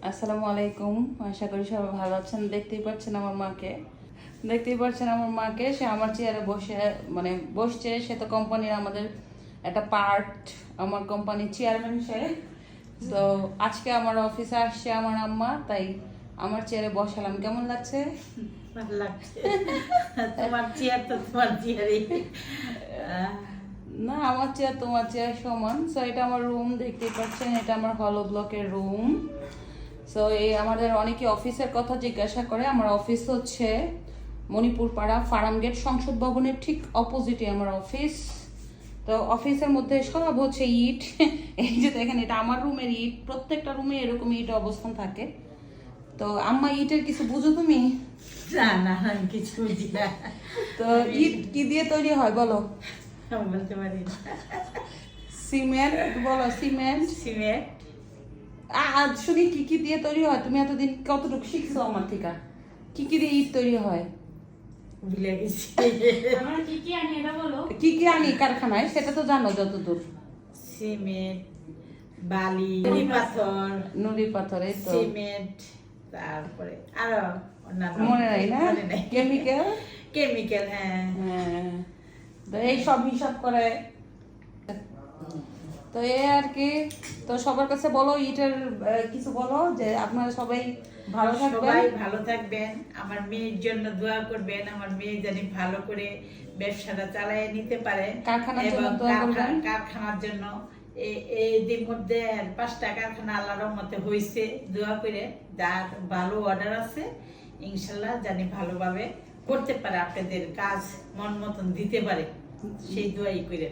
আসসালামু আলাইকুম, আশা করি সবাই ভালো আছেন। দেখতেই পাচ্ছেন আমার মাকে সে আমার চেয়ারে বসে বসছে। সে তো কোম্পানির আমাদের একটা পার্ট, আমার কোম্পানির চেয়ারম্যান সে। তো আজকে আমার অফিসে আসছে আমার আম্মা, তাই আমার চেয়ারে বসালাম। কেমন লাগছে? ভালো লাগছে। তোমার চেয়ার তো তোমার চেয়ারই। না, আমার চেয়ার তোমার চেয়ার সমান। সো এটা আমার রুম, দেখতেই পাচ্ছেন, এটা আমার হলো ব্লকের রুম। সো এই আমাদের অনেকে অফিসের কথা জিজ্ঞাসা করে। আমার অফিস হচ্ছে মণিপুর পাড়া ফার্ম গেট সংসদ ভবনের ঠিক অপোজিটে আমার অফিস। তো অফিসের মধ্যে সব হচ্ছে ইট। এই যে দেখেন, এটা আমার রুমের ইট। প্রত্যেকটা রুমে এরকম ইট অবস্থান থাকে। তো আম্মা, ইটের কিছু বুঝো তুমি? না না, আমি কিছু বুঝি না। তো ইট কি দিয়ে তৈরি হয় বলো? আমি বলতে পারি না। সিমেন্ট বলো, সিমেন্ট। সিমেন্ট। আজ শুনি কি কি দিয়ে তৈরি হয়? তুমি এতদিন কতটুকু শিখছো আমার থেকে? কি কি দিয়ে ইট তৈরি হয়? ভুলে গেছি। আমরা কি কি আনি এটা বলো। কি কি আনি কারখানায় সেটা তো জানো যতদূর। সিমেন্ট, বালি, নুড়ি পাথর, নুড়ি পাথরে তো সিমেন্ট, তারপরে আরো অন্যান্য মনে নাই না? মনে নাই। কেমিক্যাল। কেমিক্যাল, হ্যাঁ। হ্যাঁ, তো এই সব হিসাব করে। তো এই আর কি। তো সবার কাছে বলো, ইটের কিছু বলো, যে আপনারা সবাই ভালো সবাই থাকবেন। ভালো থাকবেন। আমার মেয়ের জন্য দোয়া করবেন। আমার মেয়ে জানি ভালো করে ব্যবসাটা চালিয়ে নিতে পারে। কারখানার জন্য এবং দোয়া করবেন। কারখানার জন্য এই মধ্যে 5টা কারখানা আল্লাহর রহমতে হয়েছে। দোয়া করে যার ভালো অর্ডার আছে ইনশাল্লাহ জানি ভালোভাবে করতে পারে, আপনাদের কাজ মন মতন দিতে পারে, সেই দোয়াই করে।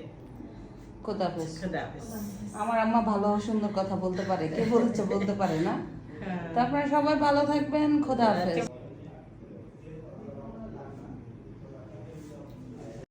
খোদাফেজ। খোদা হাফেজ। আমার আম্মা ভালো সুন্দর কথা বলতে পারে, কে বলতে পারে না। হ্যাঁ। তারপরে সবাই ভালো থাকবেন। খোদা হাফেজ।